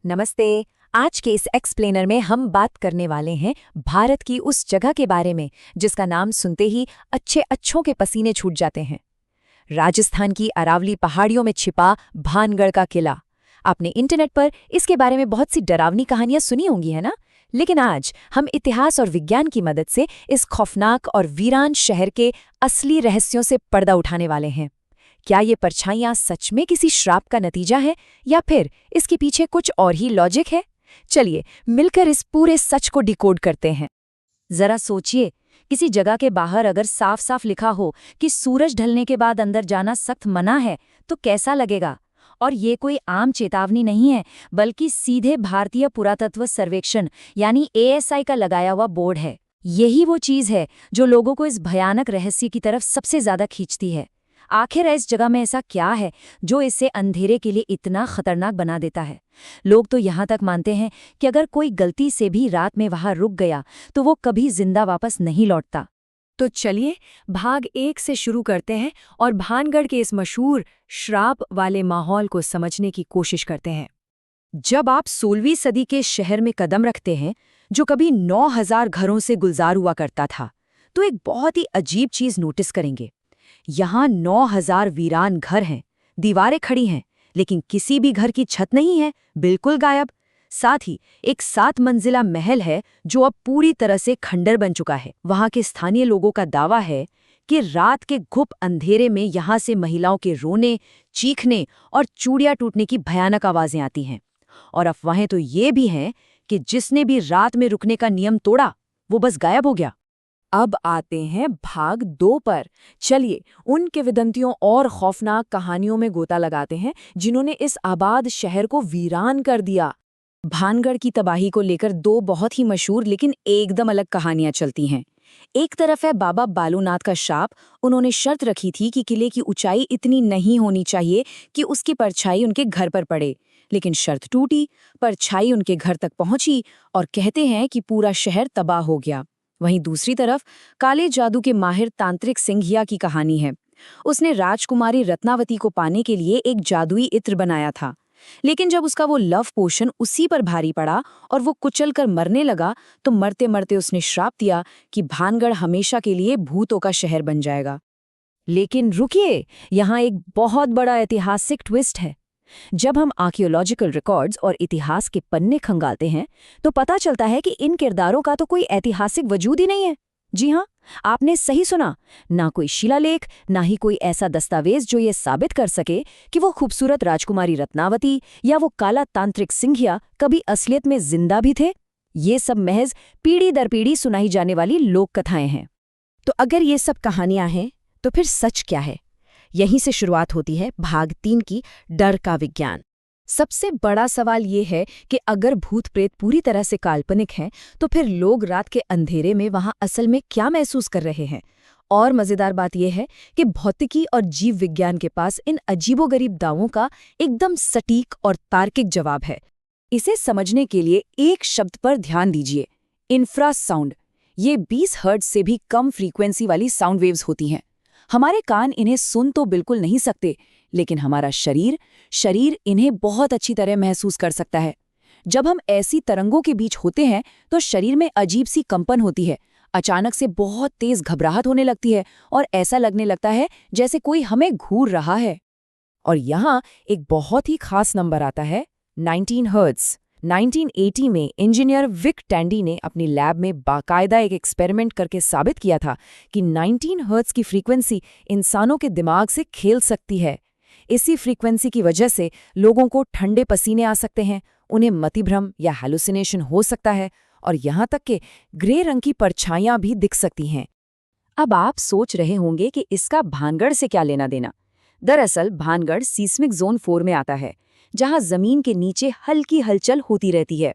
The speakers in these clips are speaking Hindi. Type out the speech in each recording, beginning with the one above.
नमस्ते। आज के इस एक्सप्लेनर में हम बात करने वाले हैं भारत की उस जगह के बारे में जिसका नाम सुनते ही अच्छों के पसीने छूट जाते हैं। राजस्थान की अरावली पहाड़ियों में छिपा भानगढ़ का किला। आपने इंटरनेट पर इसके बारे में बहुत सी डरावनी कहानियां सुनी होंगी, है ना? लेकिन आज हम इतिहास और विज्ञान की मदद से इस खौफनाक और वीरान शहर के असली रहस्यों से पर्दा उठाने वाले हैं। क्या ये परछाइयां सच में किसी श्राप का नतीजा है या फिर इसके पीछे कुछ और ही लॉजिक है? चलिए मिलकर इस पूरे सच को डिकोड करते हैं। जरा सोचिए, किसी जगह के बाहर अगर साफ साफ लिखा हो कि सूरज ढलने के बाद अंदर जाना सख्त मना है, तो कैसा लगेगा? और ये कोई आम चेतावनी नहीं है, बल्कि सीधे भारतीय पुरातत्व सर्वेक्षण यानी ASI का लगाया हुआ बोर्ड है। यही वो चीज है जो लोगों को इस भयानक रहस्य की तरफ सबसे ज्यादा खींचती है। आखिर इस जगह में ऐसा क्या है जो इसे अंधेरे के लिए इतना खतरनाक बना देता है? लोग तो यहाँ तक मानते हैं कि अगर कोई गलती से भी रात में वहां रुक गया तो वो कभी जिंदा वापस नहीं लौटता। तो चलिए भाग 1 से शुरू करते हैं और भानगढ़ के इस मशहूर श्राप वाले माहौल को समझने की कोशिश करते हैं। जब आप 16वीं सदी के शहर में कदम रखते हैं, जो कभी 9000 घरों से गुलजार हुआ करता था, तो एक बहुत ही अजीब चीज नोटिस करेंगे। यहाँ 9000 वीरान घर हैं, दीवारें खड़ी हैं, लेकिन किसी भी घर की छत नहीं है, बिल्कुल गायब। साथ ही एक 7 मंजिला महल है जो अब पूरी तरह से खंडर बन चुका है। वहाँ के स्थानीय लोगों का दावा है कि रात के घुप अंधेरे में यहाँ से महिलाओं के रोने, चीखने और चूड़ियां टूटने की भयानक आवाजें आती हैं। और अफवाहें तो ये भी हैं कि जिसने भी रात में रुकने का नियम तोड़ा, वो बस गायब हो गया। अब आते हैं भाग 2 पर। चलिए उन किंवदंतियों और खौफनाक कहानियों में गोता लगाते हैं जिन्होंने इस आबाद शहर को वीरान कर दिया। भानगढ़ की तबाही को लेकर 2 बहुत ही मशहूर लेकिन एकदम अलग कहानियां चलती हैं। एक तरफ है बाबा बालूनाथ का शाप। उन्होंने शर्त रखी थी कि किले की ऊंचाई इतनी नहीं होनी चाहिए कि उसकी परछाई उनके घर पर पड़े, लेकिन शर्त टूटी, परछाई उनके घर तक पहुंची और कहते हैं कि पूरा शहर तबाह हो गया। वहीं दूसरी तरफ काले जादू के माहिर तांत्रिक सिंघिया की कहानी है। उसने राजकुमारी रत्नावती को पाने के लिए एक जादुई इत्र बनाया था, लेकिन जब उसका वो लव पोशन उसी पर भारी पड़ा और वो कुचल कर मरने लगा, तो मरते मरते उसने श्राप दिया कि भानगढ़ हमेशा के लिए भूतों का शहर बन जाएगा। लेकिन रुकिए, यहाँ एक बहुत बड़ा ऐतिहासिक ट्विस्ट है। जब हम आर्कियोलॉजिकल रिकॉर्ड्स और इतिहास के पन्ने खंगालते हैं, तो पता चलता है कि इन किरदारों का तो कोई ऐतिहासिक वजूद ही नहीं है। जी हाँ, आपने सही सुना। ना कोई शिलालेख, ना ही कोई ऐसा दस्तावेज जो ये साबित कर सके कि वो खूबसूरत राजकुमारी रत्नावती या वो काला तांत्रिक सिंघिया कभी असलियत में जिंदा भी थे। ये सब महज पीढ़ी दर पीढ़ी सुनाई जाने वाली लोक कथाएं हैं। तो अगर ये सब कहानियां हैं, तो फिर सच क्या है? यहीं से शुरुआत होती है भाग 3 की डर का विज्ञान। सबसे बड़ा सवाल ये है कि अगर भूत प्रेत पूरी तरह से काल्पनिक हैं, तो फिर लोग रात के अंधेरे में वहां असल में क्या महसूस कर रहे हैं? और मजेदार बात यह है कि भौतिकी और जीव विज्ञान के पास इन अजीबोगरीब दावों का एकदम सटीक और तार्किक जवाब है। इसे समझने के लिए एक शब्द पर ध्यान दीजिए, इंफ्रासाउंड। ये 20 हर्ट्ज से भी कम फ्रीक्वेंसी वाली साउंड वेव्स होती हैं। हमारे कान इन्हें सुन तो बिल्कुल नहीं सकते, लेकिन हमारा शरीर इन्हें बहुत अच्छी तरह महसूस कर सकता है। जब हम ऐसी तरंगों के बीच होते हैं, तो शरीर में अजीब सी कंपन होती है। अचानक से बहुत तेज घबराहट होने लगती है और ऐसा लगने लगता है जैसे कोई हमें घूर रहा है। और यहाँ एक बहुत ही खास नंबर आता है, 19 हर्ट्ज। 1980 में इंजीनियर विक टैंडी ने अपनी लैब में बाकायदा एक एक्सपेरिमेंट करके साबित किया था कि 19 हर्ट्ज की फ्रीक्वेंसी इंसानों के दिमाग से खेल सकती है। इसी फ्रीक्वेंसी की वजह से लोगों को ठंडे पसीने आ सकते हैं, उन्हें मतिभ्रम या हैलुसिनेशन हो सकता है और यहाँ तक कि ग्रे रंग की परछाइयां भी दिख सकती हैं। अब आप सोच रहे होंगे कि इसका भानगढ़ से क्या लेना देना। दरअसल भानगढ़ सीस्मिक जोन 4 में आता है, जहां जमीन के नीचे हल्की हलचल होती रहती है।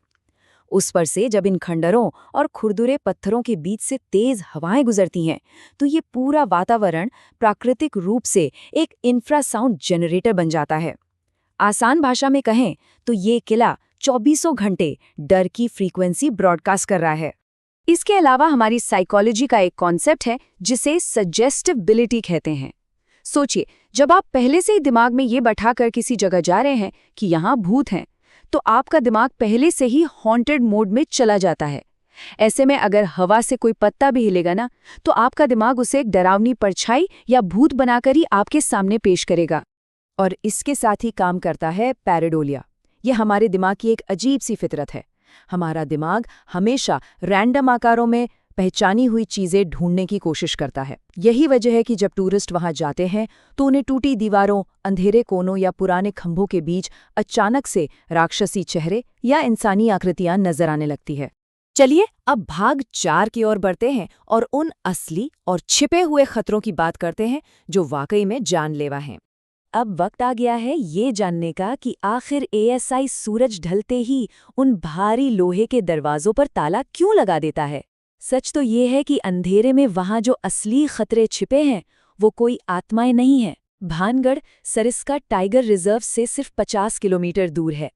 उस पर से जब इन खंडरों और खुरदुरे पत्थरों के बीच से तेज हवाएं गुजरती हैं, तो ये पूरा वातावरण प्राकृतिक रूप से एक इंफ्रासाउंड जनरेटर बन जाता है। आसान भाषा में कहें तो ये किला 24 घंटे डर की फ्रीक्वेंसी ब्रॉडकास्ट कर रहा है। इसके अलावा हमारी साइकोलॉजी का एक कॉन्सेप्ट है जिसे सजेस्टिबिलिटी कहते हैं। सोचिए, जब आप पहले से ही दिमाग में ये बैठा कर किसी जगह जा रहे हैं कि यहाँ भूत हैं, तो आपका दिमाग पहले से ही हॉन्टेड मोड में चला जाता है। ऐसे में अगर हवा से कोई पत्ता भी हिलेगा ना, तो आपका दिमाग उसे एक डरावनी परछाई या भूत बनाकर ही आपके सामने पेश करेगा। और इसके साथ ही काम करता है पैरेडोलिया। यह हमारे दिमाग की एक अजीब सी फितरत है। हमारा दिमाग हमेशा रैंडम आकारों में पहचानी हुई चीजें ढूंढने की कोशिश करता है। यही वजह है कि जब टूरिस्ट वहां जाते हैं तो उन्हें टूटी दीवारों, अंधेरे कोनों या पुराने खंभों के बीच अचानक से राक्षसी चेहरे या इंसानी आकृतियां नजर आने लगती है। चलिए अब भाग 4 की ओर बढ़ते हैं और उन असली और छिपे हुए खतरों की बात करते हैं जो वाकई में जानलेवा हैं। अब वक्त आ गया है ये जानने का कि आखिर एएसआई सूरज ढलते ही उन भारी लोहे के दरवाजों पर ताला क्यों लगा देता है। सच तो ये है कि अंधेरे में वहां जो असली खतरे छिपे हैं वो कोई आत्माएं नहीं हैं। भानगढ़ सरिस्का टाइगर रिजर्व से सिर्फ 50 किलोमीटर दूर है।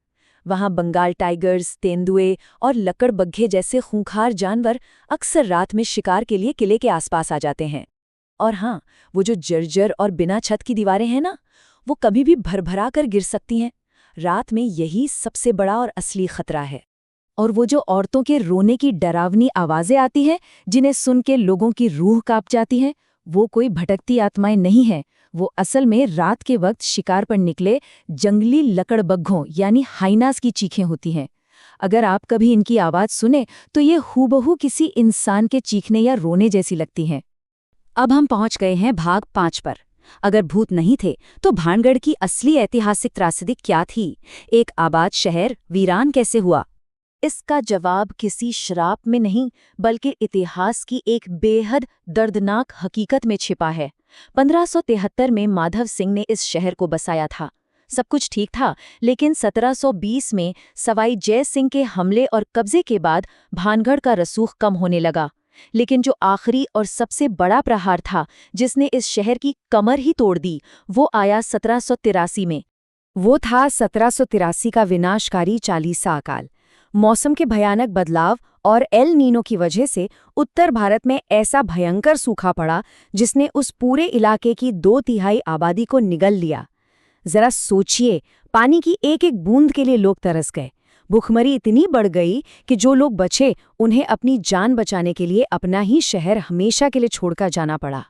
वहां बंगाल टाइगर्स, तेंदुए और लकड़बग्घे जैसे खूंखार जानवर अक्सर रात में शिकार के लिए किले के आसपास आ जाते हैं। और हाँ, वो जो जर्जर और बिना छत की दीवारें हैं ना, वो कभी भी भरभरा कर गिर सकती हैं। रात में यही सबसे बड़ा और असली खतरा है। और वो जो औरतों के रोने की डरावनी आवाजें आती हैं, जिन्हें सुन के लोगों की रूह कांप जाती है, वो कोई भटकती आत्माएं नहीं हैं। वो असल में रात के वक्त शिकार पर निकले जंगली लकड़बग्घों यानी हाइनास की चीखें होती हैं। अगर आप कभी इनकी आवाज सुने तो ये हूबहू किसी इंसान के चीखने या रोने जैसी लगती हैं। अब हम पहुंच गए हैं भाग 5 पर। अगर भूत नहीं थे तो भानगढ़ की असली ऐतिहासिक त्रासदी क्या थी? एक आबाद शहर वीरान कैसे हुआ? इसका जवाब किसी श्राप में नहीं, बल्कि इतिहास की एक बेहद दर्दनाक हकीकत में छिपा है। 1573 में माधव सिंह ने इस शहर को बसाया था। सब कुछ ठीक था, लेकिन 1720 में सवाई जय सिंह के हमले और कब्जे के बाद भानगढ़ का रसूख कम होने लगा। लेकिन जो आखिरी और सबसे बड़ा प्रहार था, जिसने इस शहर की कमर ही तोड़ दी, वो आया 1783 में। वो था 1783 का विनाशकारी चालीसा अकाल। मौसम के भयानक बदलाव और एल नीनो की वजह से उत्तर भारत में ऐसा भयंकर सूखा पड़ा जिसने उस पूरे इलाके की 2/3 आबादी को निगल लिया। जरा सोचिए, पानी की एक एक बूंद के लिए लोग तरस गए। भूखमरी इतनी बढ़ गई कि जो लोग बचे उन्हें अपनी जान बचाने के लिए अपना ही शहर हमेशा के लिए छोड़कर जाना पड़ा।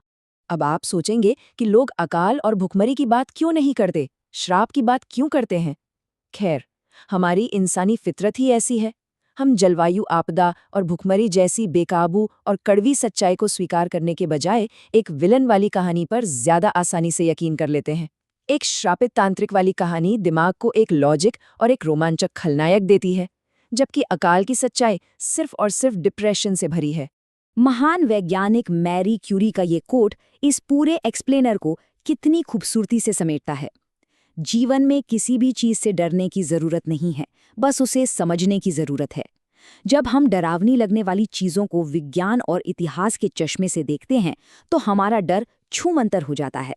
अब आप सोचेंगे कि लोग अकाल और भूखमरी की बात क्यों नहीं करते, श्राप की बात क्यों करते हैं? खैर, हमारी इंसानी फितरत ही ऐसी है। हम जलवायु आपदा और भूखमरी जैसी बेकाबू और कड़वी सच्चाई को स्वीकार करने के बजाय एक विलन वाली कहानी पर ज्यादा आसानी से यकीन कर लेते हैं। एक श्रापित तांत्रिक वाली कहानी दिमाग को एक लॉजिक और एक रोमांचक खलनायक देती है, जबकि अकाल की सच्चाई सिर्फ और सिर्फ डिप्रेशन से भरी है। महान वैज्ञानिक मैरी क्यूरी का ये कोट इस पूरे एक्सप्लेनर को कितनी खूबसूरती से समेटता है। जीवन में किसी भी चीज से डरने की जरूरत नहीं है, बस उसे समझने की जरूरत है। जब हम डरावनी लगने वाली चीजों को विज्ञान और इतिहास के चश्मे से देखते हैं तो हमारा डर छूमंतर हो जाता है।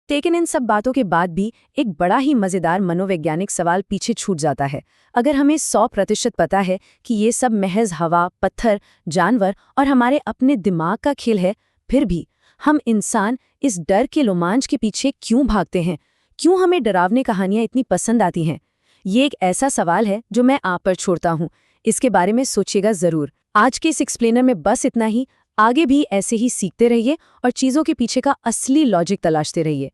लेकिन इन सब बातों के बाद भी एक बड़ा ही मजेदार मनोवैज्ञानिक सवाल पीछे छूट जाता है। अगर हमें 100% पता है कि ये सब महज हवा, पत्थर, जानवर और हमारे अपने दिमाग का खेल है, फिर भी हम इंसान इस डर के रोमांच के पीछे क्यों भागते हैं? क्यों हमें डरावनी कहानियां इतनी पसंद आती हैं? ये एक ऐसा सवाल है जो मैं आप पर छोड़ता हूँ। इसके बारे में सोचिएगा जरूर। आज के इस एक्सप्लेनर में बस इतना ही। आगे भी ऐसे ही सीखते रहिए और चीज़ों के पीछे का असली लॉजिक तलाशते रहिए।